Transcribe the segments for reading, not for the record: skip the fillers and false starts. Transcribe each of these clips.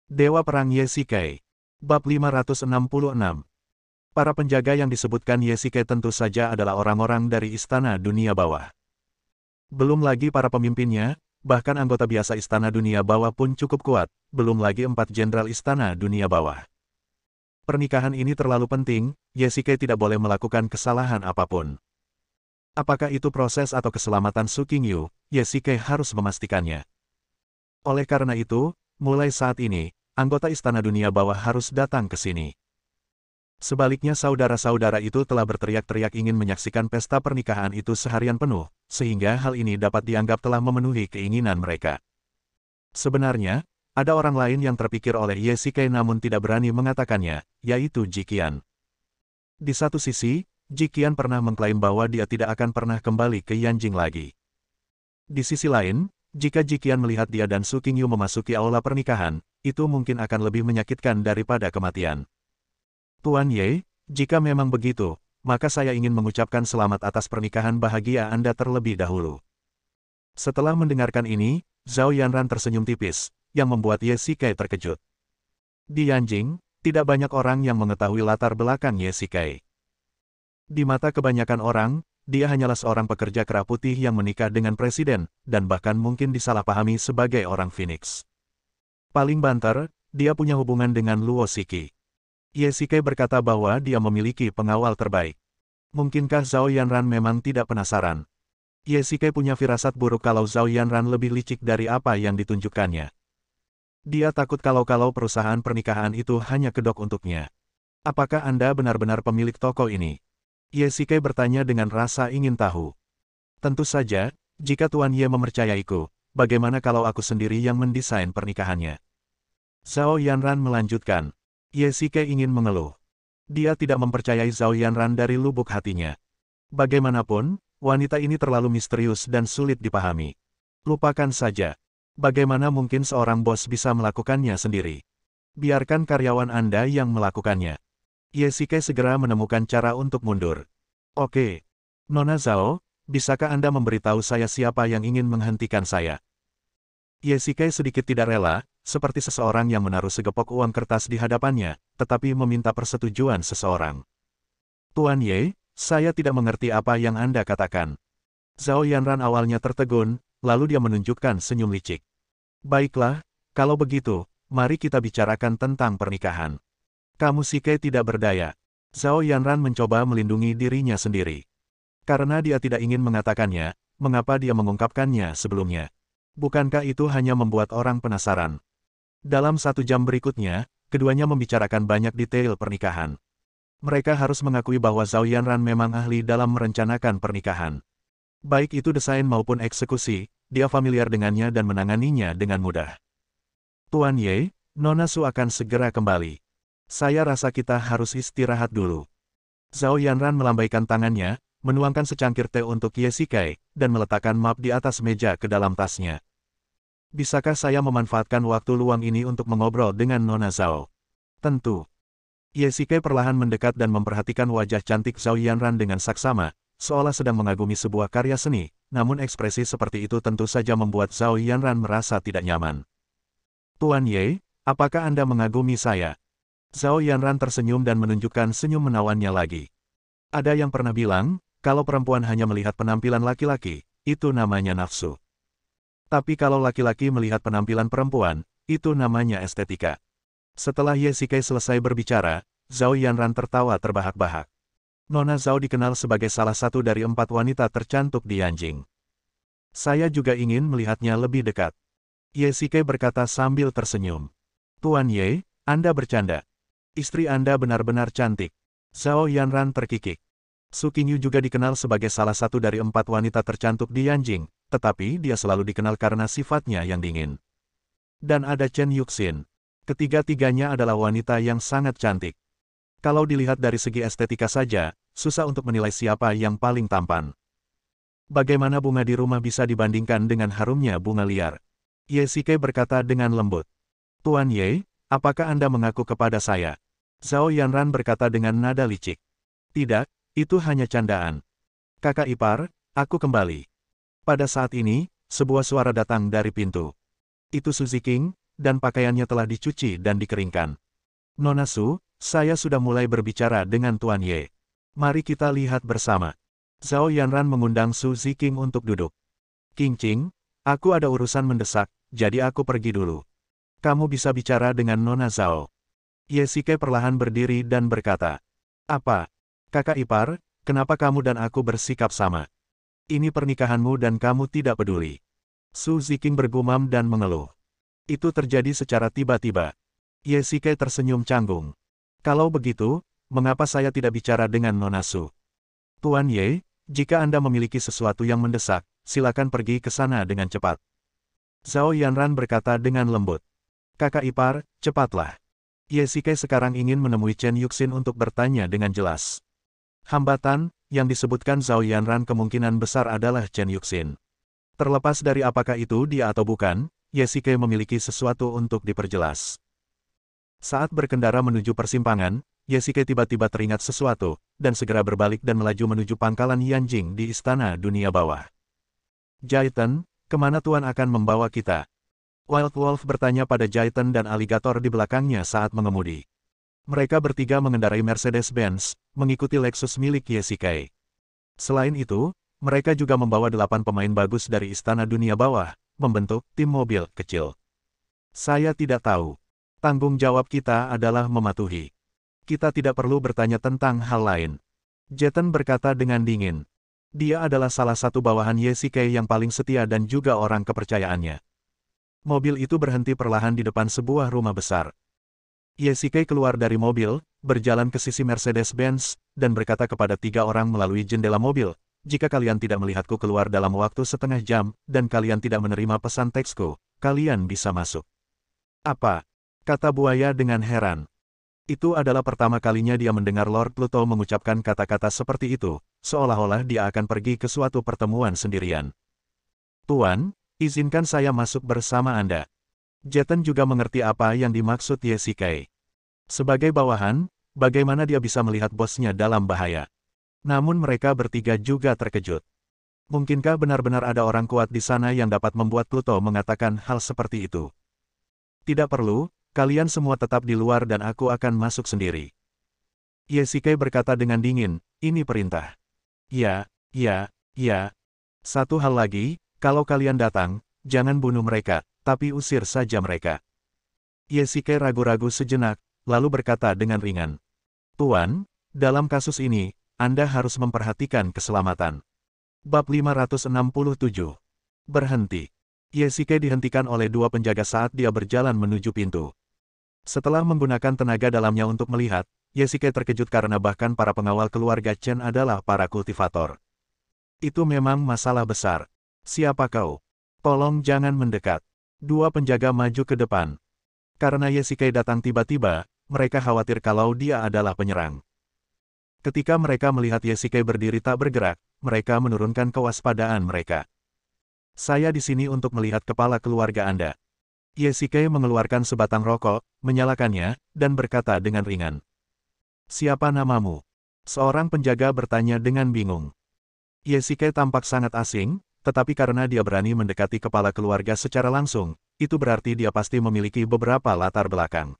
Dewa Perang Ye Shikai. Bab 566. Para penjaga yang disebutkan Ye Shikai tentu saja adalah orang-orang dari Istana Dunia Bawah. Belum lagi para pemimpinnya, bahkan anggota biasa Istana Dunia Bawah pun cukup kuat, belum lagi 4 jenderal Istana Dunia Bawah. Pernikahan ini terlalu penting, Ye Shikai tidak boleh melakukan kesalahan apapun. Apakah itu proses atau keselamatan Su Qingyu, Ye Shikai harus memastikannya. Oleh karena itu, mulai saat ini, anggota Istana Dunia Bawah harus datang ke sini. Sebaliknya saudara-saudara itu telah berteriak-teriak ingin menyaksikan pesta pernikahan itu seharian penuh, sehingga hal ini dapat dianggap telah memenuhi keinginan mereka. Sebenarnya, ada orang lain yang terpikir oleh Ye Shikai namun tidak berani mengatakannya, yaitu Ji Qian. Di satu sisi, Ji Qian pernah mengklaim bahwa dia tidak akan pernah kembali ke Yanjing lagi. Di sisi lain, jika Ji Qian melihat dia dan Su Qingyu memasuki aula pernikahan, itu mungkin akan lebih menyakitkan daripada kematian. Tuan Ye, jika memang begitu, maka saya ingin mengucapkan selamat atas pernikahan bahagia Anda terlebih dahulu. Setelah mendengarkan ini, Zhao Yanran tersenyum tipis, yang membuat Ye Shikai terkejut. Di Yanjing, tidak banyak orang yang mengetahui latar belakang Ye Shikai. Di mata kebanyakan orang, dia hanyalah seorang pekerja kera putih yang menikah dengan presiden, dan bahkan mungkin disalahpahami sebagai orang Phoenix. Paling banter, dia punya hubungan dengan Luo Shiki. Ye Shikai berkata bahwa dia memiliki pengawal terbaik. Mungkinkah Zhao Yanran memang tidak penasaran? Ye Shikai punya firasat buruk kalau Zhao Yanran lebih licik dari apa yang ditunjukkannya. Dia takut kalau perusahaan pernikahan itu hanya kedok untuknya. Apakah Anda benar-benar pemilik toko ini? Ye Shikai bertanya dengan rasa ingin tahu. Tentu saja, jika Tuan Ye mempercayaiku, bagaimana kalau aku sendiri yang mendesain pernikahannya? Zhao Yanran melanjutkan. Ye Shikai ingin mengeluh. Dia tidak mempercayai Zhao Yanran dari lubuk hatinya. Bagaimanapun, wanita ini terlalu misterius dan sulit dipahami. Lupakan saja. Bagaimana mungkin seorang bos bisa melakukannya sendiri? Biarkan karyawan Anda yang melakukannya. Ye Shikai segera menemukan cara untuk mundur. Oke. Nona Zhao, bisakah Anda memberitahu saya siapa yang ingin menghentikan saya? Ye Shikai sedikit tidak rela, seperti seseorang yang menaruh segepok uang kertas di hadapannya, tetapi meminta persetujuan seseorang. Tuan Ye, saya tidak mengerti apa yang Anda katakan. Zhao Yanran awalnya tertegun, lalu dia menunjukkan senyum licik. Baiklah, kalau begitu, mari kita bicarakan tentang pernikahan. Kamu Shikai tidak berdaya. Zhao Yanran mencoba melindungi dirinya sendiri. Karena dia tidak ingin mengatakannya, mengapa dia mengungkapkannya sebelumnya? Bukankah itu hanya membuat orang penasaran? Dalam 1 jam berikutnya, keduanya membicarakan banyak detail pernikahan. Mereka harus mengakui bahwa Zhao Yanran memang ahli dalam merencanakan pernikahan. Baik itu desain maupun eksekusi, dia familiar dengannya dan menanganinya dengan mudah. Tuan Ye, Nona Su akan segera kembali. Saya rasa kita harus istirahat dulu. Zhao Yanran melambaikan tangannya, menuangkan secangkir teh untuk Ye Shikai, dan meletakkan map di atas meja ke dalam tasnya. Bisakah saya memanfaatkan waktu luang ini untuk mengobrol dengan Nona Zhao? Tentu. Ye Shikai perlahan mendekat dan memperhatikan wajah cantik Zhao Yanran dengan saksama, seolah sedang mengagumi sebuah karya seni, namun ekspresi seperti itu tentu saja membuat Zhao Yanran merasa tidak nyaman. Tuan Ye, apakah Anda mengagumi saya? Zhao Yanran tersenyum dan menunjukkan senyum menawannya lagi. Ada yang pernah bilang, kalau perempuan hanya melihat penampilan laki-laki, itu namanya nafsu. Tapi kalau laki-laki melihat penampilan perempuan, itu namanya estetika. Setelah Ye Shikai selesai berbicara, Zhao Yanran tertawa terbahak-bahak. Nona Zhao dikenal sebagai salah satu dari 4 wanita tercantik di Yanjing. Saya juga ingin melihatnya lebih dekat. Ye Shikai berkata sambil tersenyum. Tuan Ye, Anda bercanda. Istri Anda benar-benar cantik. Zhao Yanran terkikik. Su Qingyu juga dikenal sebagai salah satu dari 4 wanita tercantik di Yanjing, tetapi dia selalu dikenal karena sifatnya yang dingin. Dan ada Chen Yuxin. Ketiga-tiganya adalah wanita yang sangat cantik. Kalau dilihat dari segi estetika saja, susah untuk menilai siapa yang paling tampan. Bagaimana bunga di rumah bisa dibandingkan dengan harumnya bunga liar? Ye Shikai berkata dengan lembut. Tuan Ye, apakah Anda mengaku kepada saya? Zhao Yanran berkata dengan nada licik. Tidak, itu hanya candaan. Kakak ipar, aku kembali. Pada saat ini, sebuah suara datang dari pintu. Itu Su Ziqing, dan pakaiannya telah dicuci dan dikeringkan. Nona Su, saya sudah mulai berbicara dengan Tuan Ye. Mari kita lihat bersama. Zhao Yanran mengundang Su Ziking untuk duduk. King Qing, aku ada urusan mendesak, jadi aku pergi dulu. Kamu bisa bicara dengan Nona Zhao. Ye Xike perlahan berdiri dan berkata, apa? Kakak ipar, kenapa kamu dan aku bersikap sama? Ini pernikahanmu dan kamu tidak peduli. Su Ziking bergumam dan mengeluh. Itu terjadi secara tiba-tiba. Ye Xike tersenyum canggung. Kalau begitu, mengapa saya tidak bicara dengan Nona Su? Tuan Ye, jika Anda memiliki sesuatu yang mendesak, silakan pergi ke sana dengan cepat. Zhao Yanran berkata dengan lembut. Kakak ipar, cepatlah. Ye Xike sekarang ingin menemui Chen Yuxin untuk bertanya dengan jelas. Hambatan, yang disebutkan Zhao Yanran kemungkinan besar adalah Chen Yuxin. Terlepas dari apakah itu dia atau bukan, Ye Xike memiliki sesuatu untuk diperjelas. Saat berkendara menuju persimpangan, Ye Xike tiba-tiba teringat sesuatu, dan segera berbalik dan melaju menuju pangkalan Yanjing di Istana Dunia Bawah. Jaiten, kemana Tuan akan membawa kita? Wild Wolf bertanya pada Jaiten dan aligator di belakangnya saat mengemudi. Mereka bertiga mengendarai Mercedes-Benz, mengikuti Lexus milik Ye Xike. Selain itu, mereka juga membawa 8 pemain bagus dari Istana Dunia Bawah, membentuk tim mobil kecil. Saya tidak tahu. Tanggung jawab kita adalah mematuhi. Kita tidak perlu bertanya tentang hal lain. Jaiten berkata dengan dingin. Dia adalah salah satu bawahan Ye Xike yang paling setia dan juga orang kepercayaannya. Mobil itu berhenti perlahan di depan sebuah rumah besar. Ye Xike keluar dari mobil, berjalan ke sisi Mercedes-Benz, dan berkata kepada 3 orang melalui jendela mobil, jika kalian tidak melihatku keluar dalam waktu setengah jam, dan kalian tidak menerima pesan teksku, kalian bisa masuk. Apa? Kata buaya dengan heran. Itu adalah pertama kalinya dia mendengar Lord Pluto mengucapkan kata-kata seperti itu, seolah-olah dia akan pergi ke suatu pertemuan sendirian. Tuan, izinkan saya masuk bersama Anda. Jaiten juga mengerti apa yang dimaksud Ye Xike. Sebagai bawahan, bagaimana dia bisa melihat bosnya dalam bahaya? Namun mereka bertiga juga terkejut. Mungkinkah benar-benar ada orang kuat di sana yang dapat membuat Pluto mengatakan hal seperti itu? Tidak perlu. Kalian semua tetap di luar dan aku akan masuk sendiri. Ye Xike berkata dengan dingin, ini perintah. Ya. Satu hal lagi, kalau kalian datang, jangan bunuh mereka, tapi usir saja mereka. Ye Xike ragu-ragu sejenak, lalu berkata dengan ringan. Tuan, dalam kasus ini, Anda harus memperhatikan keselamatan. Bab 567. Berhenti. Ye Xike dihentikan oleh 2 penjaga saat dia berjalan menuju pintu. Setelah menggunakan tenaga dalamnya untuk melihat, Ye Xike terkejut karena bahkan para pengawal keluarga Chen adalah para kultivator. Itu memang masalah besar. Siapa kau? Tolong jangan mendekat. 2 penjaga maju ke depan. Karena Ye Xike datang tiba-tiba, mereka khawatir kalau dia adalah penyerang. Ketika mereka melihat Ye Xike berdiri tak bergerak, mereka menurunkan kewaspadaan mereka. Saya di sini untuk melihat kepala keluarga Anda. Ye Xike mengeluarkan sebatang rokok, menyalakannya, dan berkata dengan ringan. Siapa namamu? Seorang penjaga bertanya dengan bingung. Ye Xike tampak sangat asing, tetapi karena dia berani mendekati kepala keluarga secara langsung, itu berarti dia pasti memiliki beberapa latar belakang.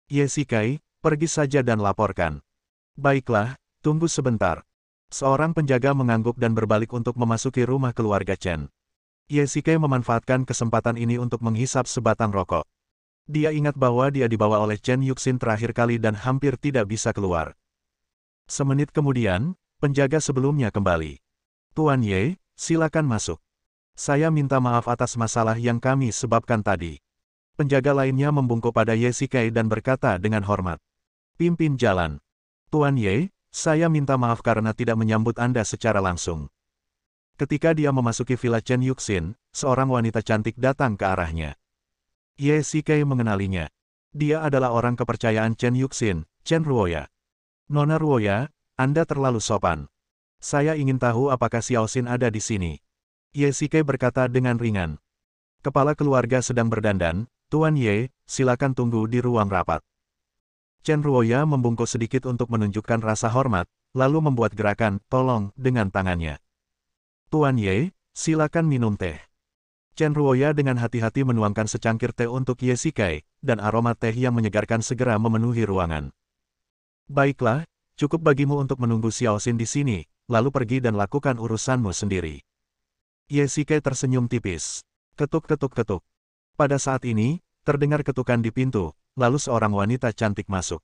Ye Xike, pergi saja dan laporkan. Baiklah, tunggu sebentar. Seorang penjaga mengangguk dan berbalik untuk memasuki rumah keluarga Chen. Ye Xike memanfaatkan kesempatan ini untuk menghisap sebatang rokok. Dia ingat bahwa dia dibawa oleh Chen Yuxin terakhir kali dan hampir tidak bisa keluar. Semenit kemudian, penjaga sebelumnya kembali. Tuan Ye, silakan masuk. Saya minta maaf atas masalah yang kami sebabkan tadi. Penjaga lainnya membungkuk pada Ye Xike dan berkata dengan hormat. Pimpin jalan. Tuan Ye, saya minta maaf karena tidak menyambut Anda secara langsung. Ketika dia memasuki villa Chen Yuxin, seorang wanita cantik datang ke arahnya. Ye Xike mengenalinya. Dia adalah orang kepercayaan Chen Yuxin, Chen Ruoya. Nona Ruoya, Anda terlalu sopan. Saya ingin tahu apakah Xiao Xin ada di sini. Ye Xike berkata dengan ringan. Kepala keluarga sedang berdandan, Tuan Ye, silakan tunggu di ruang rapat. Chen Ruoya membungkuk sedikit untuk menunjukkan rasa hormat, lalu membuat gerakan, tolong, dengan tangannya. Tuan Ye, silakan minum teh. Chen Ruoya dengan hati-hati menuangkan secangkir teh untuk Ye Shikai, dan aroma teh yang menyegarkan segera memenuhi ruangan. Baiklah, cukup bagimu untuk menunggu Xiao Xin di sini, lalu pergi dan lakukan urusanmu sendiri. Ye Shikai tersenyum tipis. Ketuk-ketuk-ketuk. Pada saat ini, terdengar ketukan di pintu, lalu seorang wanita cantik masuk.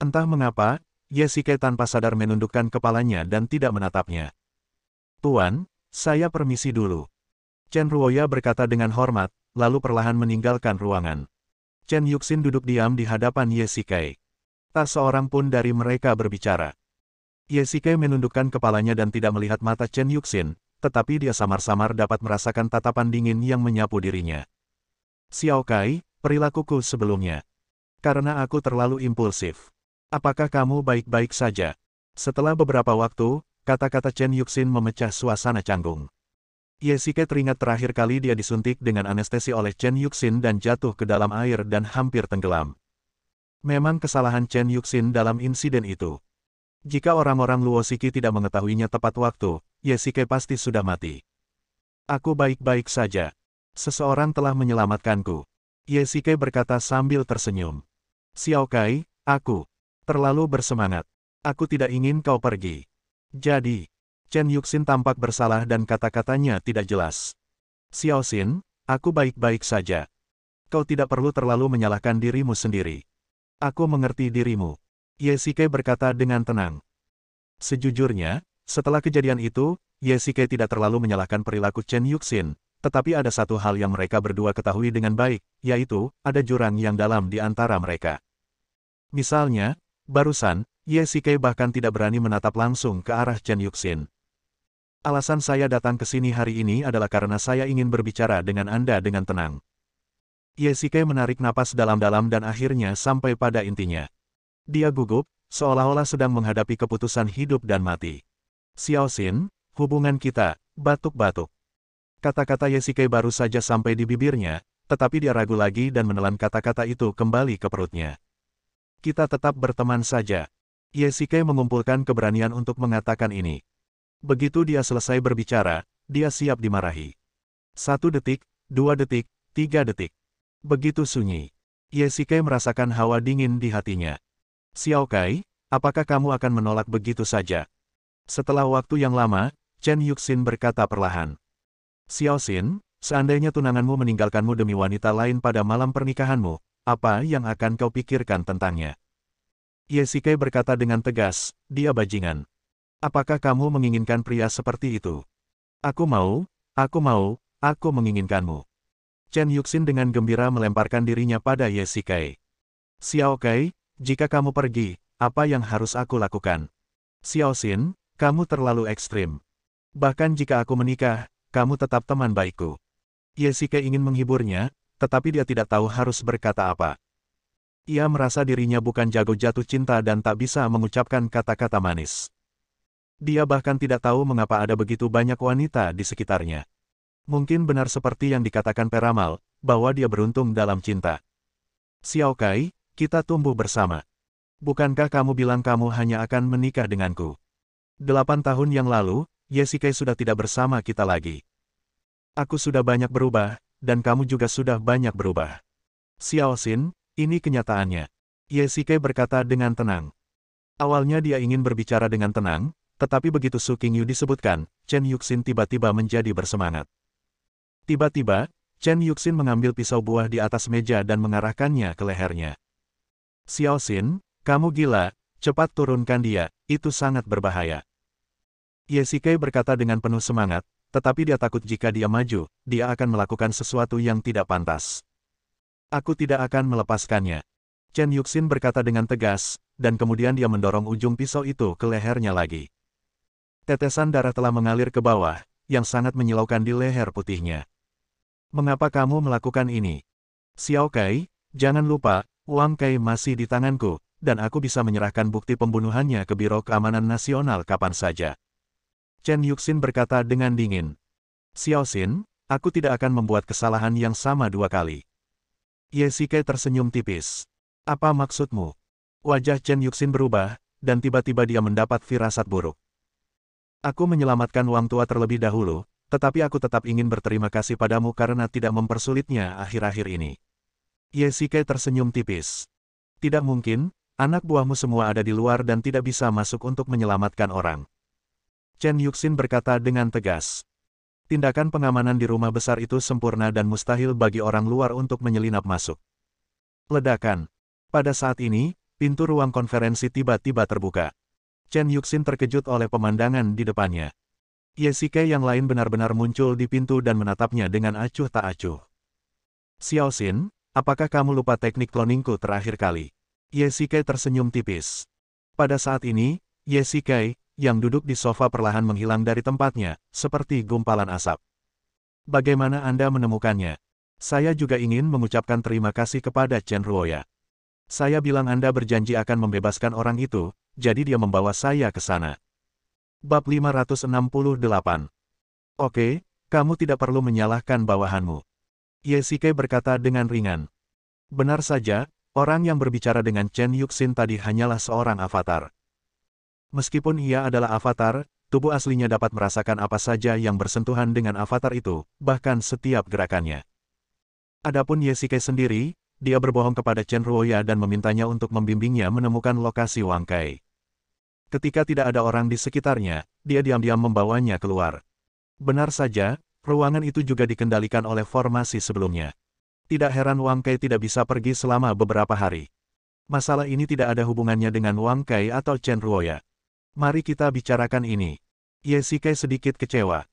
Entah mengapa, Ye Shikai tanpa sadar menundukkan kepalanya dan tidak menatapnya. Tuan, saya permisi dulu. Chen Ruoya berkata dengan hormat, lalu perlahan meninggalkan ruangan. Chen Yuxin duduk diam di hadapan Ye Shikai. Tak seorang pun dari mereka berbicara. Ye Shikai menundukkan kepalanya dan tidak melihat mata Chen Yuxin, tetapi dia samar-samar dapat merasakan tatapan dingin yang menyapu dirinya. Xiao Kai, perilakuku sebelumnya. Karena aku terlalu impulsif. Apakah kamu baik-baik saja? Setelah beberapa waktu, kata-kata Chen Yuxin memecah suasana canggung. Ye Shikai teringat terakhir kali dia disuntik dengan anestesi oleh Chen Yuxin dan jatuh ke dalam air dan hampir tenggelam. Memang kesalahan Chen Yuxin dalam insiden itu. Jika orang-orang Luo Shiki tidak mengetahuinya tepat waktu, Ye Shikai pasti sudah mati. Aku baik-baik saja. Seseorang telah menyelamatkanku. Ye Shikai berkata sambil tersenyum. Xiao Kai, aku terlalu bersemangat. Aku tidak ingin kau pergi. Jadi, Chen Yuxin tampak bersalah dan kata-katanya tidak jelas. Xiao Xin, aku baik-baik saja. Kau tidak perlu terlalu menyalahkan dirimu sendiri. Aku mengerti dirimu. Ye Shikai berkata dengan tenang. Sejujurnya, setelah kejadian itu, Ye Shikai tidak terlalu menyalahkan perilaku Chen Yuxin, tetapi ada satu hal yang mereka berdua ketahui dengan baik, yaitu, ada jurang yang dalam di antara mereka. Misalnya, barusan, Ye Shikai bahkan tidak berani menatap langsung ke arah Chen Yuxin. Alasan saya datang ke sini hari ini adalah karena saya ingin berbicara dengan Anda dengan tenang. Ye Shikai menarik napas dalam-dalam dan akhirnya sampai pada intinya. Dia gugup, seolah-olah sedang menghadapi keputusan hidup dan mati. Xiao Xin, hubungan kita, batuk-batuk. Kata-kata Ye Shikai baru saja sampai di bibirnya, tetapi dia ragu lagi dan menelan kata-kata itu kembali ke perutnya. Kita tetap berteman saja. Ye Shikai mengumpulkan keberanian untuk mengatakan ini. Begitu dia selesai berbicara, dia siap dimarahi. 1 detik, 2 detik, 3 detik. Begitu sunyi. Ye Shikai merasakan hawa dingin di hatinya. Xiao Kai, apakah kamu akan menolak begitu saja? Setelah waktu yang lama, Chen Yuxin berkata perlahan. Xiao Xin, seandainya tunanganmu meninggalkanmu demi wanita lain pada malam pernikahanmu, apa yang akan kau pikirkan tentangnya? Ye Shikai berkata dengan tegas, dia bajingan. Apakah kamu menginginkan pria seperti itu? Aku mau, aku menginginkanmu. Chen Yuxin dengan gembira melemparkan dirinya pada Ye Shikai. Xiao Kai, jika kamu pergi, apa yang harus aku lakukan? Xiao Xin, kamu terlalu ekstrim. Bahkan jika aku menikah, kamu tetap teman baikku. Ye Shikai ingin menghiburnya, tetapi dia tidak tahu harus berkata apa. Ia merasa dirinya bukan jago jatuh cinta dan tak bisa mengucapkan kata-kata manis. Dia bahkan tidak tahu mengapa ada begitu banyak wanita di sekitarnya. Mungkin benar seperti yang dikatakan Peramal, bahwa dia beruntung dalam cinta. Xiao Kai, kita tumbuh bersama. Bukankah kamu bilang kamu hanya akan menikah denganku? 8 tahun yang lalu, Ye Shikai sudah tidak bersama kita lagi. Aku sudah banyak berubah, dan kamu juga sudah banyak berubah. Xiao Xin, ini kenyataannya. Ye Shikai berkata dengan tenang. Awalnya dia ingin berbicara dengan tenang, tetapi begitu Su Qingyu disebutkan, Chen Yuxin tiba-tiba menjadi bersemangat. Tiba-tiba, Chen Yuxin mengambil pisau buah di atas meja dan mengarahkannya ke lehernya. Xiao Xin, kamu gila, cepat turunkan dia, itu sangat berbahaya. Ye Shikai berkata dengan penuh semangat, tetapi dia takut jika dia maju, dia akan melakukan sesuatu yang tidak pantas. Aku tidak akan melepaskannya. Chen Yuxin berkata dengan tegas, dan kemudian dia mendorong ujung pisau itu ke lehernya lagi. Tetesan darah telah mengalir ke bawah, yang sangat menyilaukan di leher putihnya. Mengapa kamu melakukan ini? Xiao Kai, jangan lupa, Wang Kai masih di tanganku, dan aku bisa menyerahkan bukti pembunuhannya ke Biro Keamanan Nasional kapan saja. Chen Yuxin berkata dengan dingin. Xiao Xin, aku tidak akan membuat kesalahan yang sama 2 kali. Ye Shikai tersenyum tipis. Apa maksudmu? Wajah Chen Yuxin berubah, dan tiba-tiba dia mendapat firasat buruk. Aku menyelamatkan Wang Tua terlebih dahulu, tetapi aku tetap ingin berterima kasih padamu karena tidak mempersulitnya akhir-akhir ini. Ye Shikai tersenyum tipis. Tidak mungkin, anak buahmu semua ada di luar dan tidak bisa masuk untuk menyelamatkan orang. Chen Yuxin berkata dengan tegas. Tindakan pengamanan di rumah besar itu sempurna dan mustahil bagi orang luar untuk menyelinap masuk. Ledakan. Pada saat ini, pintu ruang konferensi tiba-tiba terbuka. Chen Yuxin terkejut oleh pemandangan di depannya. Ye Shikai yang lain benar-benar muncul di pintu dan menatapnya dengan acuh tak acuh. Xiao Xin, apakah kamu lupa teknik cloningku terakhir kali? Ye Shikai tersenyum tipis. Pada saat ini, Ye Shikai, yang duduk di sofa perlahan menghilang dari tempatnya, seperti gumpalan asap. Bagaimana Anda menemukannya? Saya juga ingin mengucapkan terima kasih kepada Chen Ruoya. Saya bilang Anda berjanji akan membebaskan orang itu, jadi dia membawa saya ke sana. Bab 568. Oke, kamu tidak perlu menyalahkan bawahanmu. Ye Shikai berkata dengan ringan. Benar saja, orang yang berbicara dengan Chen Yuxin tadi hanyalah seorang avatar. Meskipun ia adalah avatar, tubuh aslinya dapat merasakan apa saja yang bersentuhan dengan avatar itu, bahkan setiap gerakannya. Adapun Ye Shikai sendiri, dia berbohong kepada Chen Ruoya dan memintanya untuk membimbingnya menemukan lokasi Wang Kai. Ketika tidak ada orang di sekitarnya, dia diam-diam membawanya keluar. Benar saja, ruangan itu juga dikendalikan oleh formasi sebelumnya. Tidak heran Wang Kai tidak bisa pergi selama beberapa hari. Masalah ini tidak ada hubungannya dengan Wang Kai atau Chen Ruoya. Mari kita bicarakan ini. Ye Shikai sedikit kecewa.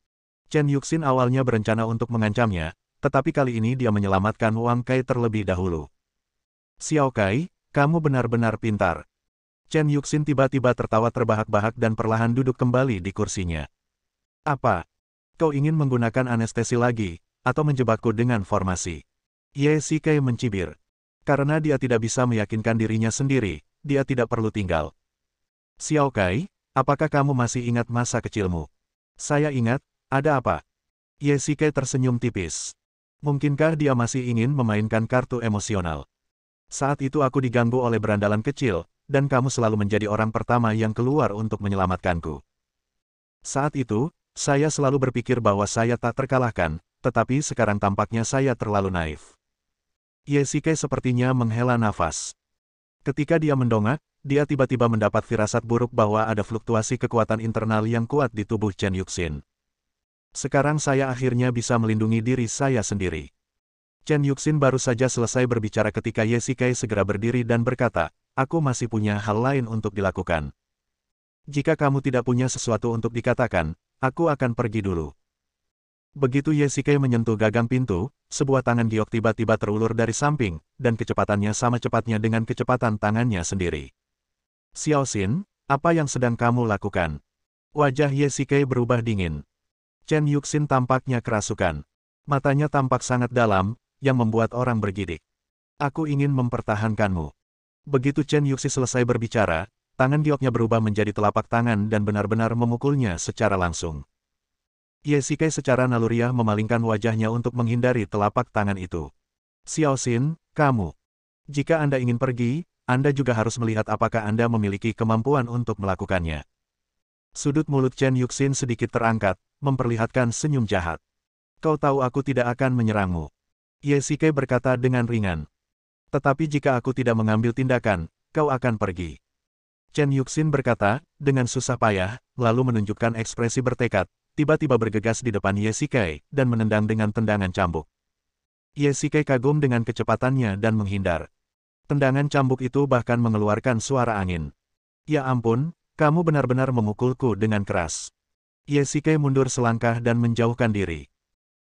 Chen Yuxin awalnya berencana untuk mengancamnya, tetapi kali ini dia menyelamatkan Wang Kai terlebih dahulu. Xiao Kai, kamu benar-benar pintar. Chen Yuxin tiba-tiba tertawa terbahak-bahak dan perlahan duduk kembali di kursinya. Apa? Kau ingin menggunakan anestesi lagi, atau menjebakku dengan formasi? Ye Shikai mencibir. Karena dia tidak bisa meyakinkan dirinya sendiri, dia tidak perlu tinggal. Xiao Kai, apakah kamu masih ingat masa kecilmu? Saya ingat, ada apa? Ye Shikai tersenyum tipis. Mungkinkah dia masih ingin memainkan kartu emosional? Saat itu aku diganggu oleh berandalan kecil, dan kamu selalu menjadi orang pertama yang keluar untuk menyelamatkanku. Saat itu, saya selalu berpikir bahwa saya tak terkalahkan, tetapi sekarang tampaknya saya terlalu naif. Ye Shikai sepertinya menghela nafas. Ketika dia mendongak, dia tiba-tiba mendapat firasat buruk bahwa ada fluktuasi kekuatan internal yang kuat di tubuh Chen Yuxin. Sekarang saya akhirnya bisa melindungi diri saya sendiri. Chen Yuxin baru saja selesai berbicara ketika Ye Shikai segera berdiri dan berkata, aku masih punya hal lain untuk dilakukan. Jika kamu tidak punya sesuatu untuk dikatakan, aku akan pergi dulu. Begitu Ye Shikai menyentuh gagang pintu, sebuah tangan giok tiba-tiba terulur dari samping, dan kecepatannya sama cepatnya dengan kecepatan tangannya sendiri. Xiao Xin, apa yang sedang kamu lakukan? Wajah Ye Shikai berubah dingin. Chen Yuxin tampaknya kerasukan. Matanya tampak sangat dalam, yang membuat orang bergidik. Aku ingin mempertahankanmu. Begitu Chen Yuxin selesai berbicara, tangan gioknya berubah menjadi telapak tangan dan benar-benar memukulnya secara langsung. Ye Shikai secara naluriah memalingkan wajahnya untuk menghindari telapak tangan itu. Xiao Xin, kamu. Jika Anda ingin pergi, Anda juga harus melihat apakah Anda memiliki kemampuan untuk melakukannya. Sudut mulut Chen Yuxin sedikit terangkat, memperlihatkan senyum jahat. Kau tahu aku tidak akan menyerangmu. Ye Shikai berkata dengan ringan. Tetapi jika aku tidak mengambil tindakan, kau akan pergi. Chen Yuxin berkata, dengan susah payah, lalu menunjukkan ekspresi bertekad, tiba-tiba bergegas di depan Ye Shikai, dan menendang dengan tendangan cambuk. Ye Shikai kagum dengan kecepatannya dan menghindar. Tendangan cambuk itu bahkan mengeluarkan suara angin. Ya ampun, kamu benar-benar memukulku dengan keras. Ye Shikai mundur selangkah dan menjauhkan diri.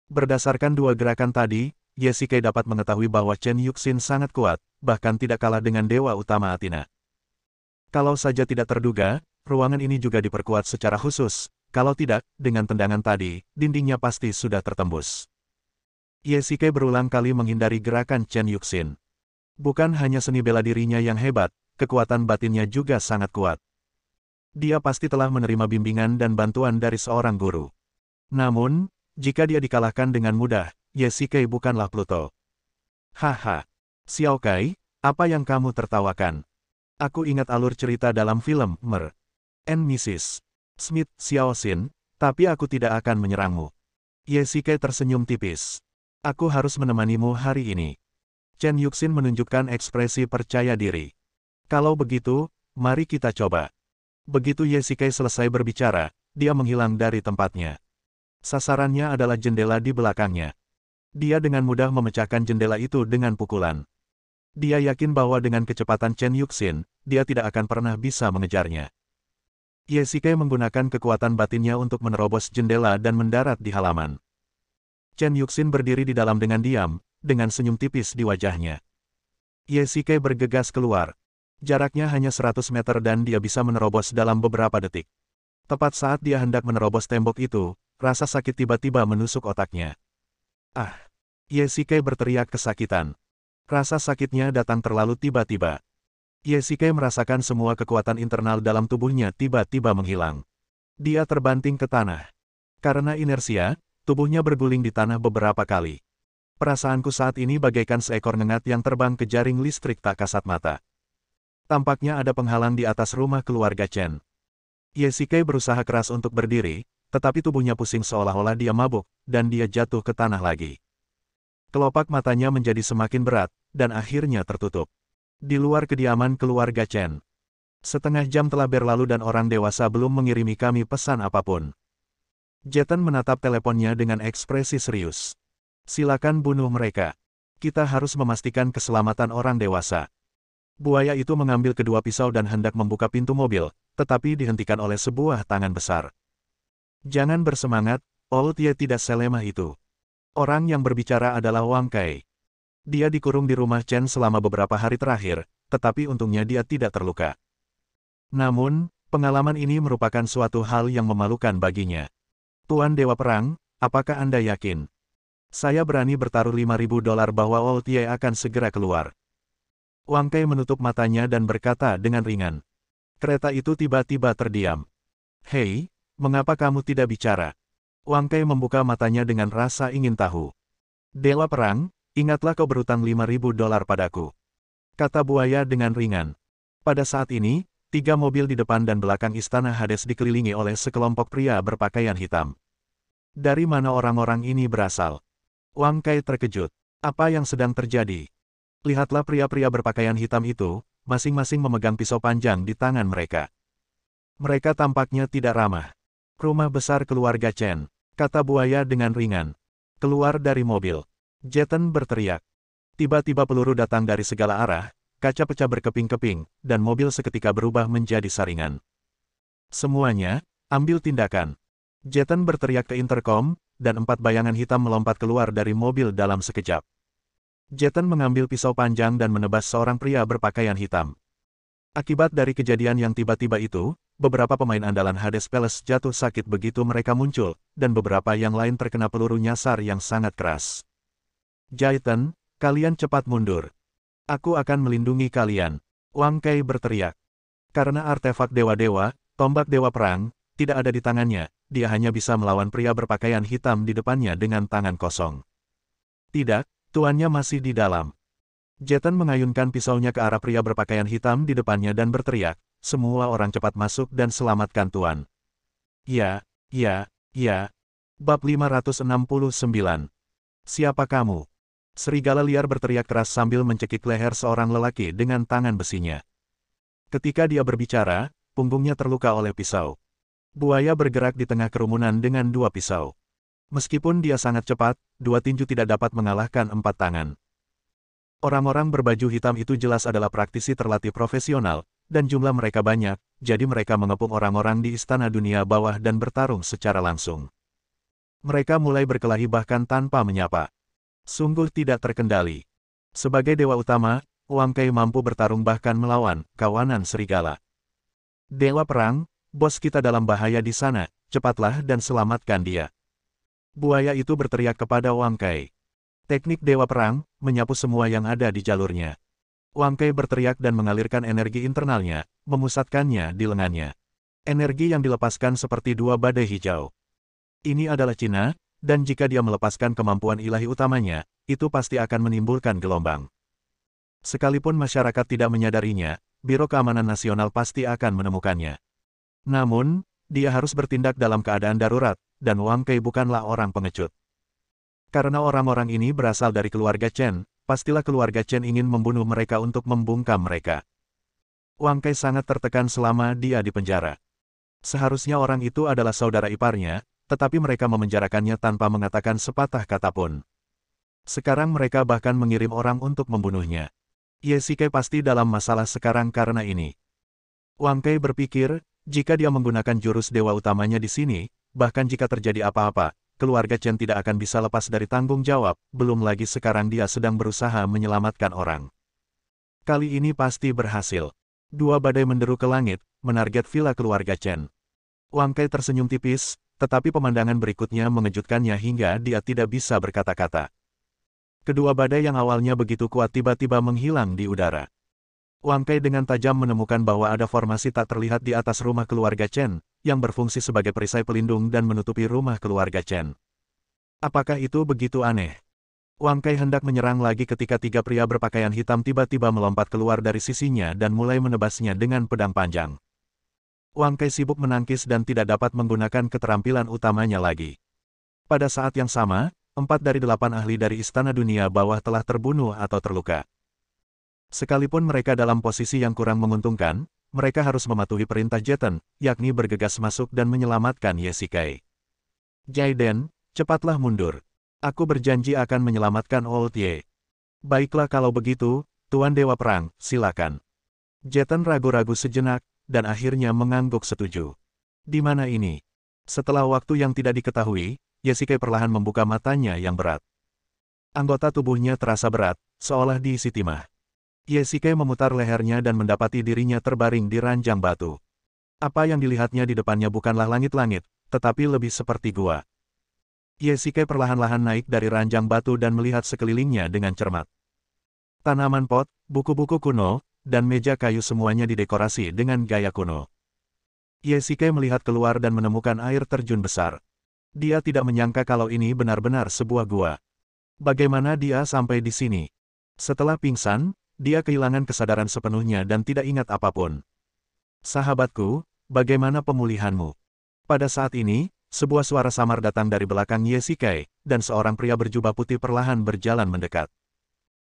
Berdasarkan dua gerakan tadi, Ye Shikai dapat mengetahui bahwa Chen Yuxin sangat kuat, bahkan tidak kalah dengan Dewa Utama Athena. Kalau saja tidak terduga, ruangan ini juga diperkuat secara khusus, kalau tidak, dengan tendangan tadi, dindingnya pasti sudah tertembus. Ye Shikai berulang kali menghindari gerakan Chen Yuxin. Bukan hanya seni bela dirinya yang hebat, kekuatan batinnya juga sangat kuat. Dia pasti telah menerima bimbingan dan bantuan dari seorang guru. Namun, jika dia dikalahkan dengan mudah, Ye Shikai bukanlah Pluto. Haha. Xiao Kai, apa yang kamu tertawakan? Aku ingat alur cerita dalam film Mer. and Mrs. Smith, Xiao Xin, tapi aku tidak akan menyerangmu. Ye Shike tersenyum tipis. Aku harus menemanimu hari ini. Chen Yuxin menunjukkan ekspresi percaya diri. Kalau begitu, mari kita coba. Begitu Ye Shike selesai berbicara, dia menghilang dari tempatnya. Sasarannya adalah jendela di belakangnya. Dia dengan mudah memecahkan jendela itu dengan pukulan. Dia yakin bahwa dengan kecepatan Chen Yuxin, dia tidak akan pernah bisa mengejarnya. Ye Shike menggunakan kekuatan batinnya untuk menerobos jendela dan mendarat di halaman. Chen Yuxin berdiri di dalam dengan diam, dengan senyum tipis di wajahnya. Ye Shike bergegas keluar. Jaraknya hanya 100 meter dan dia bisa menerobos dalam beberapa detik. Tepat saat dia hendak menerobos tembok itu, rasa sakit tiba-tiba menusuk otaknya. Ah! Ye Shike berteriak kesakitan. Rasa sakitnya datang terlalu tiba-tiba. Ye Shike merasakan semua kekuatan internal dalam tubuhnya tiba-tiba menghilang. Dia terbanting ke tanah. Karena inersia, tubuhnya berguling di tanah beberapa kali. Perasaanku saat ini bagaikan seekor ngengat yang terbang ke jaring listrik tak kasat mata. Tampaknya ada penghalang di atas rumah keluarga Chen. Ye Shike berusaha keras untuk berdiri, tetapi tubuhnya pusing seolah-olah dia mabuk, dan dia jatuh ke tanah lagi. Kelopak matanya menjadi semakin berat, dan akhirnya tertutup. Di luar kediaman keluarga Chen. Setengah jam telah berlalu dan orang dewasa belum mengirimi kami pesan apapun. Jeton menatap teleponnya dengan ekspresi serius. Silakan bunuh mereka. Kita harus memastikan keselamatan orang dewasa. Buaya itu mengambil kedua pisau dan hendak membuka pintu mobil, tetapi dihentikan oleh sebuah tangan besar. Jangan bersemangat, Old Ye tidak selemah itu. Orang yang berbicara adalah Wang Kai. Dia dikurung di rumah Chen selama beberapa hari terakhir, tetapi untungnya dia tidak terluka. Namun, pengalaman ini merupakan suatu hal yang memalukan baginya. Tuan Dewa Perang, apakah Anda yakin? Saya berani bertaruh $5.000 bahwa Old Ye akan segera keluar. Wang Kai menutup matanya dan berkata dengan ringan. Kereta itu tiba-tiba terdiam. Hei, mengapa kamu tidak bicara? Wang Kai membuka matanya dengan rasa ingin tahu. Dewa Perang, ingatlah kau berutang $5.000 padaku. Kata buaya dengan ringan. Pada saat ini, 3 mobil di depan dan belakang istana Hades dikelilingi oleh sekelompok pria berpakaian hitam. Dari mana orang-orang ini berasal? Wang Kai terkejut. Apa yang sedang terjadi? Lihatlah pria-pria berpakaian hitam itu, masing-masing memegang pisau panjang di tangan mereka. Mereka tampaknya tidak ramah. Rumah besar keluarga Chen, kata buaya dengan ringan. Keluar dari mobil. Jeton berteriak. Tiba-tiba peluru datang dari segala arah, kaca pecah berkeping-keping, dan mobil seketika berubah menjadi saringan. Semuanya, ambil tindakan. Jeton berteriak ke interkom, dan 4 bayangan hitam melompat keluar dari mobil dalam sekejap. Jeton mengambil pisau panjang dan menebas seorang pria berpakaian hitam. Akibat dari kejadian yang tiba-tiba itu, beberapa pemain andalan Hades Palace jatuh sakit begitu mereka muncul, dan beberapa yang lain terkena peluru nyasar yang sangat keras. Jeton, kalian cepat mundur. Aku akan melindungi kalian. Wang Kai berteriak. Karena artefak dewa-dewa, tombak dewa perang, tidak ada di tangannya, dia hanya bisa melawan pria berpakaian hitam di depannya dengan tangan kosong. Tidak, tuannya masih di dalam. Jeton mengayunkan pisaunya ke arah pria berpakaian hitam di depannya dan berteriak, semua orang cepat masuk dan selamatkan tuan. Ya. Bab 569. Siapa kamu? Serigala liar berteriak keras sambil mencekik leher seorang lelaki dengan tangan besinya. Ketika dia berbicara, punggungnya terluka oleh pisau. Buaya bergerak di tengah kerumunan dengan 2 pisau. Meskipun dia sangat cepat, 2 tinju tidak dapat mengalahkan 4 tangan. Orang-orang berbaju hitam itu jelas adalah praktisi terlatih profesional, dan jumlah mereka banyak, jadi mereka mengepung orang-orang di istana dunia bawah dan bertarung secara langsung. Mereka mulai berkelahi bahkan tanpa menyapa. Sungguh tidak terkendali. Sebagai dewa utama, Wang Kai mampu bertarung bahkan melawan kawanan serigala. Dewa perang, bos kita dalam bahaya di sana, cepatlah dan selamatkan dia. Buaya itu berteriak kepada Wang Kai. Teknik dewa perang, menyapu semua yang ada di jalurnya. Wang Kai berteriak dan mengalirkan energi internalnya, memusatkannya di lengannya. Energi yang dilepaskan seperti 2 badai hijau. Ini adalah Cina, dan jika dia melepaskan kemampuan ilahi utamanya, itu pasti akan menimbulkan gelombang. Sekalipun masyarakat tidak menyadarinya, Biro Keamanan Nasional pasti akan menemukannya. Namun, dia harus bertindak dalam keadaan darurat, dan Wang Kei bukanlah orang pengecut. Karena orang-orang ini berasal dari keluarga Chen, pastilah keluarga Chen ingin membunuh mereka untuk membungkam mereka. Wang Kei sangat tertekan selama dia di penjara. Seharusnya orang itu adalah saudara iparnya, tetapi mereka memenjarakannya tanpa mengatakan sepatah kata pun. Sekarang mereka bahkan mengirim orang untuk membunuhnya. Ye Shikai pasti dalam masalah sekarang karena ini. Wang Kei berpikir, jika dia menggunakan jurus dewa utamanya di sini, bahkan jika terjadi apa-apa, keluarga Chen tidak akan bisa lepas dari tanggung jawab, belum lagi sekarang dia sedang berusaha menyelamatkan orang. Kali ini pasti berhasil. Dua badai menderu ke langit, menarget villa keluarga Chen. Wang Kei tersenyum tipis, tetapi pemandangan berikutnya mengejutkannya hingga dia tidak bisa berkata-kata. Kedua badai yang awalnya begitu kuat tiba-tiba menghilang di udara. Wang Kei dengan tajam menemukan bahwa ada formasi tak terlihat di atas rumah keluarga Chen, yang berfungsi sebagai perisai pelindung dan menutupi rumah keluarga Chen. Apakah itu begitu aneh? Wang Kei hendak menyerang lagi ketika tiga pria berpakaian hitam tiba-tiba melompat keluar dari sisinya dan mulai menebasnya dengan pedang panjang. Wang Kei sibuk menangkis dan tidak dapat menggunakan keterampilan utamanya lagi. Pada saat yang sama, 4 dari 8 ahli dari Istana Dunia Bawah telah terbunuh atau terluka. Sekalipun mereka dalam posisi yang kurang menguntungkan, mereka harus mematuhi perintah Jeton, yakni bergegas masuk dan menyelamatkan Ye Shikai. Jaiden, cepatlah mundur. Aku berjanji akan menyelamatkan Old Ye. Baiklah kalau begitu, Tuan Dewa Perang, silakan. Jeton ragu-ragu sejenak, dan akhirnya mengangguk setuju. Di mana ini? Setelah waktu yang tidak diketahui, Ye Shikai perlahan membuka matanya yang berat. Anggota tubuhnya terasa berat, seolah diisi timah. Ye Shikai memutar lehernya dan mendapati dirinya terbaring di ranjang batu. Apa yang dilihatnya di depannya bukanlah langit-langit, tetapi lebih seperti gua. Ye Shikai perlahan-lahan naik dari ranjang batu dan melihat sekelilingnya dengan cermat. Tanaman pot, buku-buku kuno, dan meja kayu semuanya didekorasi dengan gaya kuno. Ye Shikai melihat keluar dan menemukan air terjun besar. Dia tidak menyangka kalau ini benar-benar sebuah gua. Bagaimana dia sampai di sini? Setelah pingsan, dia kehilangan kesadaran sepenuhnya dan tidak ingat apapun. Sahabatku, bagaimana pemulihanmu? Pada saat ini, sebuah suara samar datang dari belakang Ye Shikai, dan seorang pria berjubah putih perlahan berjalan mendekat.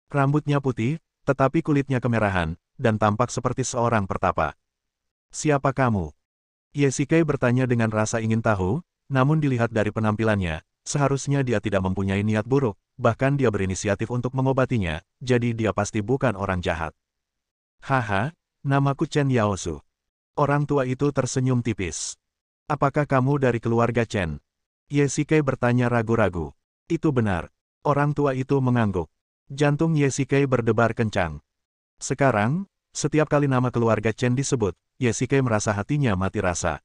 Rambutnya putih, tetapi kulitnya kemerahan, dan tampak seperti seorang pertapa. Siapa kamu? Ye Shikai bertanya dengan rasa ingin tahu, namun dilihat dari penampilannya, seharusnya dia tidak mempunyai niat buruk, bahkan dia berinisiatif untuk mengobatinya, jadi dia pasti bukan orang jahat. Haha, namaku Chen Yaosu. Orang tua itu tersenyum tipis. Apakah kamu dari keluarga Chen? Ye Shikai bertanya ragu-ragu. Itu benar. Orang tua itu mengangguk. Jantung Ye Shikai berdebar kencang. Sekarang, setiap kali nama keluarga Chen disebut, Ye Shikai merasa hatinya mati rasa.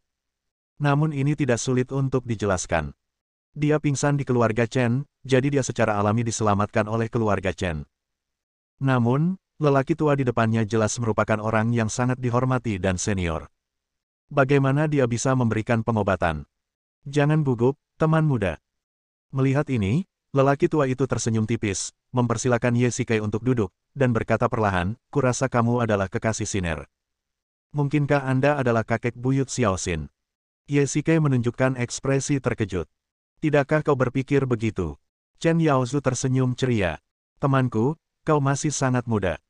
Namun ini tidak sulit untuk dijelaskan. Dia pingsan di keluarga Chen, jadi dia secara alami diselamatkan oleh keluarga Chen. Namun, lelaki tua di depannya jelas merupakan orang yang sangat dihormati dan senior. Bagaimana dia bisa memberikan pengobatan? Jangan gugup, teman muda. Melihat ini, lelaki tua itu tersenyum tipis, mempersilakan Ye Shikai untuk duduk, dan berkata perlahan, kurasa kamu adalah kekasih Siner. Mungkinkah Anda adalah kakek buyut Xiaoxin? Ye Shikai menunjukkan ekspresi terkejut. Tidakkah kau berpikir begitu? Chen Yaozu tersenyum ceria. Temanku, kau masih sangat muda.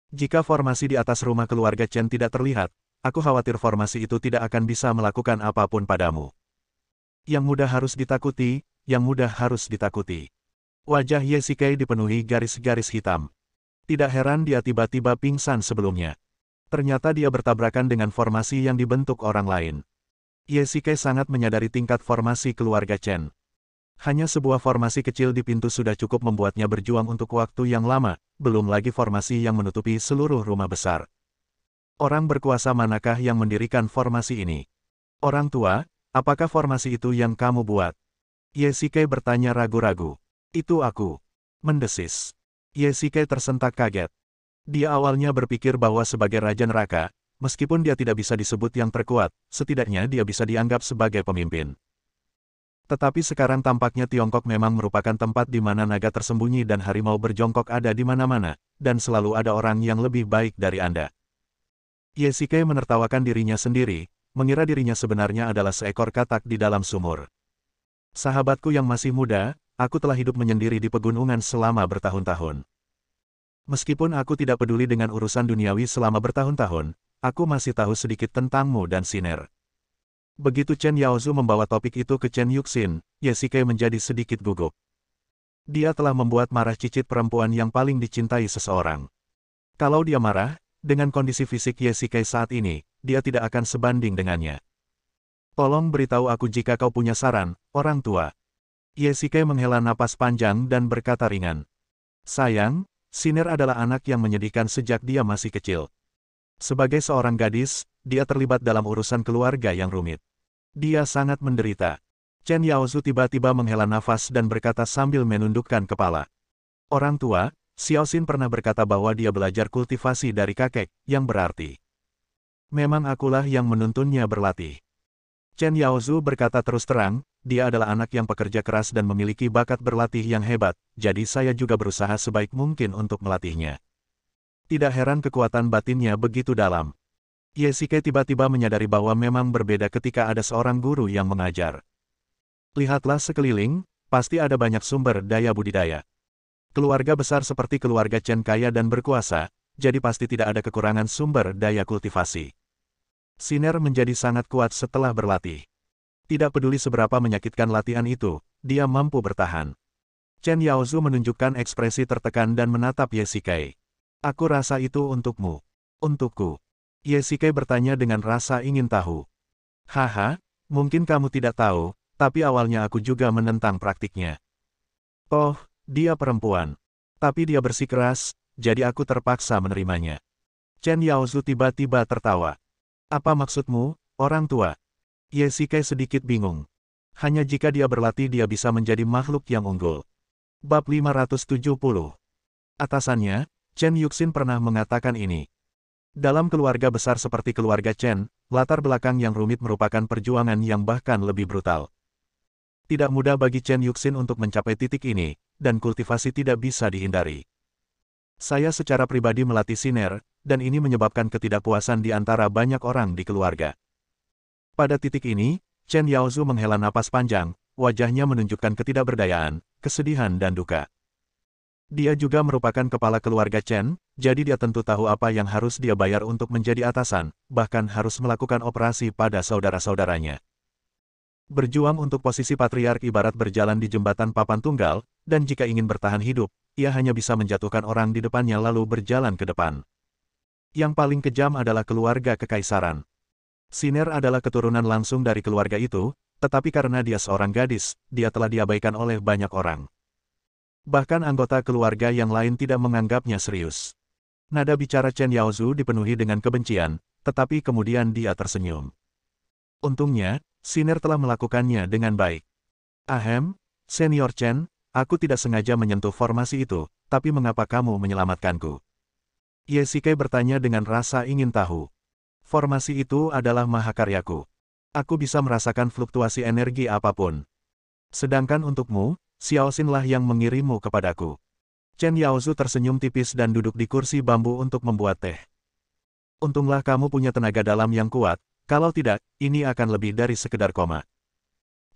Jika formasi di atas rumah keluarga Chen tidak terlihat, aku khawatir formasi itu tidak akan bisa melakukan apapun padamu. Yang muda harus ditakuti, yang muda harus ditakuti. Wajah Ye Shikai dipenuhi garis-garis hitam. Tidak heran dia tiba-tiba pingsan sebelumnya. Ternyata dia bertabrakan dengan formasi yang dibentuk orang lain. Ye Shikai sangat menyadari tingkat formasi keluarga Chen. Hanya sebuah formasi kecil di pintu sudah cukup membuatnya berjuang untuk waktu yang lama, belum lagi formasi yang menutupi seluruh rumah besar. Orang berkuasa manakah yang mendirikan formasi ini? Orang tua, apakah formasi itu yang kamu buat? Ye Shikai bertanya ragu-ragu. Itu aku. Mendesis. Ye Shikai tersentak kaget. Dia awalnya berpikir bahwa sebagai Raja Neraka, meskipun dia tidak bisa disebut yang terkuat, setidaknya dia bisa dianggap sebagai pemimpin. Tetapi sekarang tampaknya Tiongkok memang merupakan tempat di mana naga tersembunyi dan harimau berjongkok ada di mana-mana, dan selalu ada orang yang lebih baik dari Anda. Ye Shikai menertawakan dirinya sendiri, mengira dirinya sebenarnya adalah seekor katak di dalam sumur. Sahabatku yang masih muda, aku telah hidup menyendiri di pegunungan selama bertahun-tahun. Meskipun aku tidak peduli dengan urusan duniawi selama bertahun-tahun, aku masih tahu sedikit tentangmu dan Siner. Begitu Chen Yaozu membawa topik itu ke Chen Yuxin, Ye Shikai menjadi sedikit gugup. Dia telah membuat marah cicit perempuan yang paling dicintai seseorang. Kalau dia marah, dengan kondisi fisik Ye Shikai saat ini, dia tidak akan sebanding dengannya. Tolong beritahu aku jika kau punya saran, orang tua. Ye Shikai menghela napas panjang dan berkata ringan. Sayang, Siner adalah anak yang menyedihkan sejak dia masih kecil. Sebagai seorang gadis, dia terlibat dalam urusan keluarga yang rumit. Dia sangat menderita. Chen Yaozu tiba-tiba menghela nafas dan berkata sambil menundukkan kepala. Orang tua, Xiao Xin pernah berkata bahwa dia belajar kultivasi dari kakek, yang berarti memang akulah yang menuntunnya berlatih. Chen Yaozu berkata terus terang, dia adalah anak yang pekerja keras dan memiliki bakat berlatih yang hebat, jadi saya juga berusaha sebaik mungkin untuk melatihnya. Tidak heran kekuatan batinnya begitu dalam. Ye Shikai tiba-tiba menyadari bahwa memang berbeda ketika ada seorang guru yang mengajar. Lihatlah sekeliling, pasti ada banyak sumber daya budidaya. Keluarga besar seperti keluarga Chen kaya dan berkuasa, jadi pasti tidak ada kekurangan sumber daya kultivasi. Siner menjadi sangat kuat setelah berlatih. Tidak peduli seberapa menyakitkan latihan itu, dia mampu bertahan. Chen Yaozu menunjukkan ekspresi tertekan dan menatap Ye Shikai. Aku rasa itu untukmu. Untukku. Ye Shikai bertanya dengan rasa ingin tahu. Haha, mungkin kamu tidak tahu, tapi awalnya aku juga menentang praktiknya. Oh, dia perempuan. Tapi dia bersikeras, jadi aku terpaksa menerimanya. Chen Yaozu tiba-tiba tertawa. Apa maksudmu, orang tua? Ye Shikai sedikit bingung. Hanya jika dia berlatih dia bisa menjadi makhluk yang unggul. Bab 570. Atasannya, Chen Yuxin pernah mengatakan ini. Dalam keluarga besar seperti keluarga Chen, latar belakang yang rumit merupakan perjuangan yang bahkan lebih brutal. Tidak mudah bagi Chen Yuxin untuk mencapai titik ini, dan kultivasi tidak bisa dihindari. Saya secara pribadi melatih Siner, dan ini menyebabkan ketidakpuasan di antara banyak orang di keluarga. Pada titik ini, Chen Yaozu menghela napas panjang, wajahnya menunjukkan ketidakberdayaan, kesedihan dan duka. Dia juga merupakan kepala keluarga Chen, jadi dia tentu tahu apa yang harus dia bayar untuk menjadi atasan, bahkan harus melakukan operasi pada saudara-saudaranya. Berjuang untuk posisi patriark ibarat berjalan di jembatan papan tunggal, dan jika ingin bertahan hidup, ia hanya bisa menjatuhkan orang di depannya lalu berjalan ke depan. Yang paling kejam adalah keluarga kekaisaran. Siner adalah keturunan langsung dari keluarga itu, tetapi karena dia seorang gadis, dia telah diabaikan oleh banyak orang. Bahkan anggota keluarga yang lain tidak menganggapnya serius. Nada bicara Chen Yaozu dipenuhi dengan kebencian, tetapi kemudian dia tersenyum. Untungnya, Siner telah melakukannya dengan baik. Ahem, Senior Chen, aku tidak sengaja menyentuh formasi itu, tapi mengapa kamu menyelamatkanku? Ye Shikai bertanya dengan rasa ingin tahu. Formasi itu adalah mahakaryaku. Aku bisa merasakan fluktuasi energi apapun. Sedangkan untukmu, Xiao Xin lah yang mengirimmu kepadaku. Chen Yaozu tersenyum tipis dan duduk di kursi bambu untuk membuat teh. Untunglah kamu punya tenaga dalam yang kuat, kalau tidak, ini akan lebih dari sekedar koma.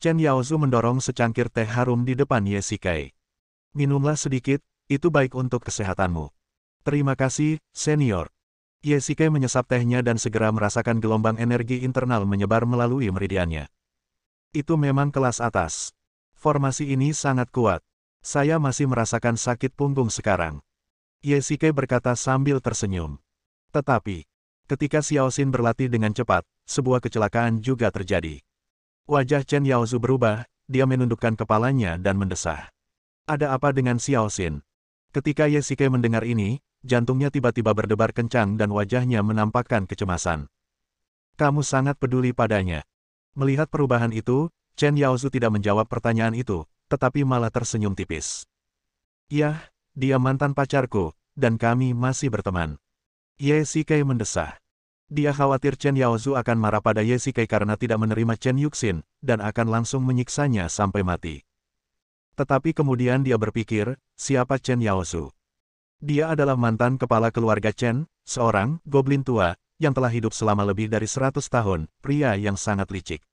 Chen Yaozu mendorong secangkir teh harum di depan Ye Shikai. Minumlah sedikit, itu baik untuk kesehatanmu. Terima kasih, senior. Ye Shikai menyesap tehnya dan segera merasakan gelombang energi internal menyebar melalui meridiannya. Itu memang kelas atas. Formasi ini sangat kuat. Saya masih merasakan sakit punggung sekarang. Ye Shikai berkata sambil tersenyum. Tetapi, ketika Xiao Xin berlatih dengan cepat, sebuah kecelakaan juga terjadi. Wajah Chen Yaozu berubah, dia menundukkan kepalanya dan mendesah. Ada apa dengan Xiao Xin? Ketika Ye Shikai mendengar ini, jantungnya tiba-tiba berdebar kencang dan wajahnya menampakkan kecemasan. Kamu sangat peduli padanya. Melihat perubahan itu, Chen Yaozu tidak menjawab pertanyaan itu, tetapi malah tersenyum tipis. Yah, dia mantan pacarku, dan kami masih berteman. Ye Shikai mendesah. Dia khawatir Chen Yaozu akan marah pada Ye Shikai karena tidak menerima Chen Yuxin, dan akan langsung menyiksanya sampai mati. Tetapi kemudian dia berpikir, siapa Chen Yaozu? Dia adalah mantan kepala keluarga Chen, seorang goblin tua, yang telah hidup selama lebih dari 100 tahun, pria yang sangat licik.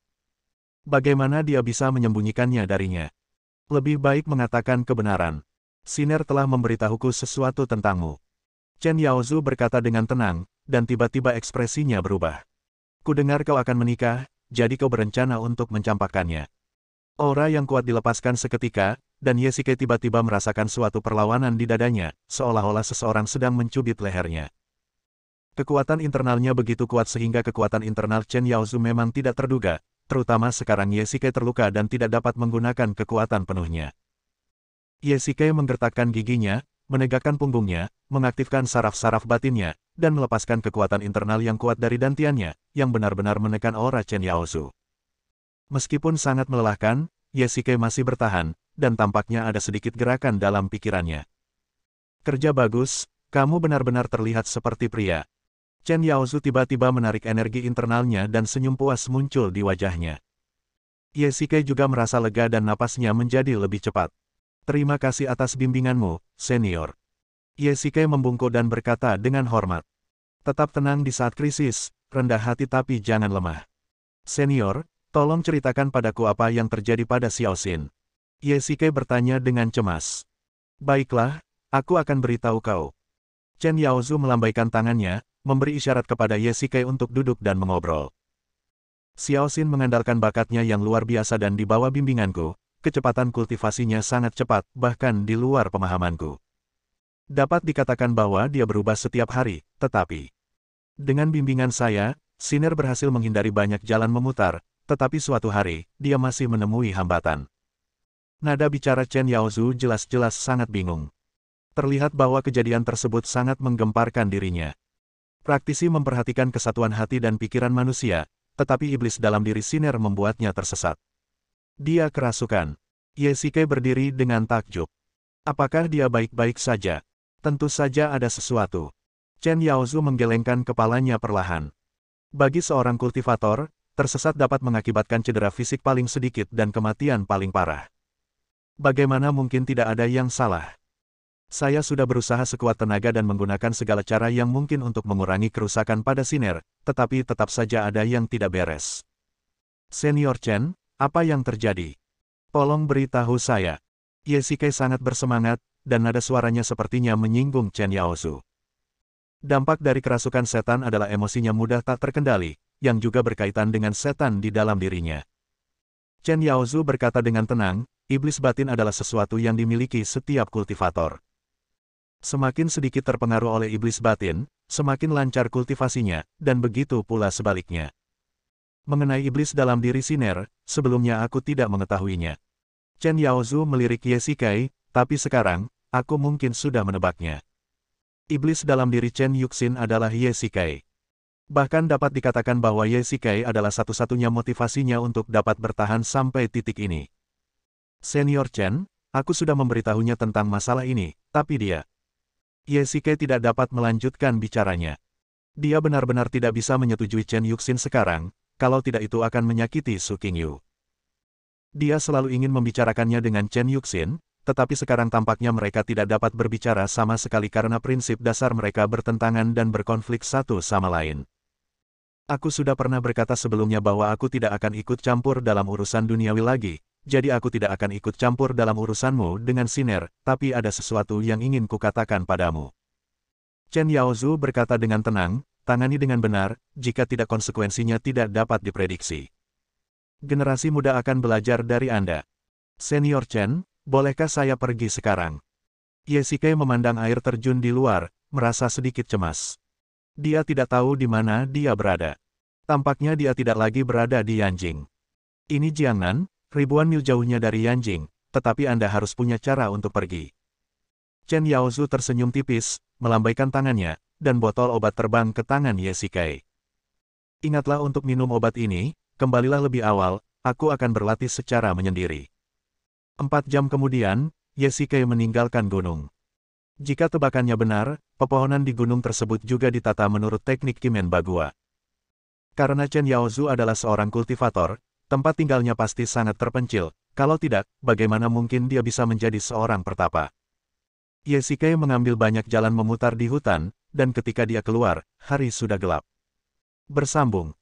Bagaimana dia bisa menyembunyikannya darinya? Lebih baik mengatakan kebenaran. Siner telah memberitahuku sesuatu tentangmu. Chen Yaozu berkata dengan tenang, dan tiba-tiba ekspresinya berubah. Kudengar kau akan menikah, jadi kau berencana untuk mencampakkannya. Aura yang kuat dilepaskan seketika, dan Yesike tiba-tiba merasakan suatu perlawanan di dadanya, seolah-olah seseorang sedang mencubit lehernya. Kekuatan internalnya begitu kuat sehingga kekuatan internal Chen Yaozu memang tidak terduga, terutama sekarang Yesike terluka dan tidak dapat menggunakan kekuatan penuhnya. Yesike menggertakkan giginya, menegakkan punggungnya, mengaktifkan saraf-saraf batinnya, dan melepaskan kekuatan internal yang kuat dari dantiannya, yang benar-benar menekan aura Chen Yaozu. Meskipun sangat melelahkan, Yesike masih bertahan, dan tampaknya ada sedikit gerakan dalam pikirannya. Kerja bagus, kamu benar-benar terlihat seperti pria. Chen Yaozu tiba-tiba menarik energi internalnya dan senyum puas muncul di wajahnya. Yesike juga merasa lega dan napasnya menjadi lebih cepat. Terima kasih atas bimbinganmu, senior. Yesike membungkuk dan berkata dengan hormat. Tetap tenang di saat krisis, rendah hati tapi jangan lemah. Senior, tolong ceritakan padaku apa yang terjadi pada Xiaoxin. Yesike bertanya dengan cemas. Baiklah, aku akan beritahu kau. Chen Yaozu melambaikan tangannya, memberi isyarat kepada Yesike untuk duduk dan mengobrol. Xiaoxin mengandalkan bakatnya yang luar biasa dan di bawah bimbinganku, kecepatan kultivasinya sangat cepat, bahkan di luar pemahamanku. Dapat dikatakan bahwa dia berubah setiap hari, tetapi dengan bimbingan saya, Siner berhasil menghindari banyak jalan memutar, tetapi suatu hari, dia masih menemui hambatan. Nada bicara Chen Yaozu jelas-jelas sangat bingung. Terlihat bahwa kejadian tersebut sangat menggemparkan dirinya. Praktisi memperhatikan kesatuan hati dan pikiran manusia, tetapi iblis dalam diri Siner membuatnya tersesat. Dia kerasukan. Yesike berdiri dengan takjub. Apakah dia baik-baik saja? Tentu saja ada sesuatu. Chen Yaozu menggelengkan kepalanya perlahan. Bagi seorang kultivator, tersesat dapat mengakibatkan cedera fisik paling sedikit dan kematian paling parah. Bagaimana mungkin tidak ada yang salah? Saya sudah berusaha sekuat tenaga dan menggunakan segala cara yang mungkin untuk mengurangi kerusakan pada Siner, tetapi tetap saja ada yang tidak beres. Senior Chen, apa yang terjadi? Tolong beritahu saya. Yesike sangat bersemangat, dan nada suaranya sepertinya menyinggung Chen Yaozu. Dampak dari kerasukan setan adalah emosinya mudah tak terkendali, yang juga berkaitan dengan setan di dalam dirinya. Chen Yaozu berkata dengan tenang, iblis batin adalah sesuatu yang dimiliki setiap kultivator. Semakin sedikit terpengaruh oleh iblis batin, semakin lancar kultivasinya, dan begitu pula sebaliknya. Mengenai iblis dalam diri Siner, sebelumnya aku tidak mengetahuinya. Chen Yaozu melirik Yesike, tapi sekarang, aku mungkin sudah menebaknya. Iblis dalam diri Chen Yuxin adalah Yesike. Bahkan dapat dikatakan bahwa Yesike adalah satu-satunya motivasinya untuk dapat bertahan sampai titik ini. Senior Chen, aku sudah memberitahunya tentang masalah ini, tapi dia... Yesike tidak dapat melanjutkan bicaranya. Dia benar-benar tidak bisa menyetujui Chen Yuxin sekarang, kalau tidak itu akan menyakiti Su Qingyu. Dia selalu ingin membicarakannya dengan Chen Yuxin, tetapi sekarang tampaknya mereka tidak dapat berbicara sama sekali karena prinsip dasar mereka bertentangan dan berkonflik satu sama lain. Aku sudah pernah berkata sebelumnya bahwa aku tidak akan ikut campur dalam urusan duniawi lagi, jadi aku tidak akan ikut campur dalam urusanmu dengan Siner, tapi ada sesuatu yang ingin kukatakan padamu. Chen Yaozu berkata dengan tenang, tangani dengan benar, jika tidak konsekuensinya tidak dapat diprediksi. Generasi muda akan belajar dari Anda. Senior Chen, bolehkah saya pergi sekarang? Yesike memandang air terjun di luar, merasa sedikit cemas. Dia tidak tahu di mana dia berada. Tampaknya dia tidak lagi berada di Yanjing. Ini Jiangnan, ribuan mil jauhnya dari Yanjing, tetapi Anda harus punya cara untuk pergi. Chen Yaozu tersenyum tipis, melambaikan tangannya, dan botol obat terbang ke tangan Yesike. Ingatlah untuk minum obat ini, kembalilah lebih awal, aku akan berlatih secara menyendiri. 4 jam kemudian, Yesike meninggalkan gunung. Jika tebakannya benar, pepohonan di gunung tersebut juga ditata menurut teknik Kimen Bagua. Karena Chen Yaozu adalah seorang kultivator, tempat tinggalnya pasti sangat terpencil, kalau tidak, bagaimana mungkin dia bisa menjadi seorang pertapa. Yesike mengambil banyak jalan memutar di hutan, dan ketika dia keluar, hari sudah gelap. Bersambung.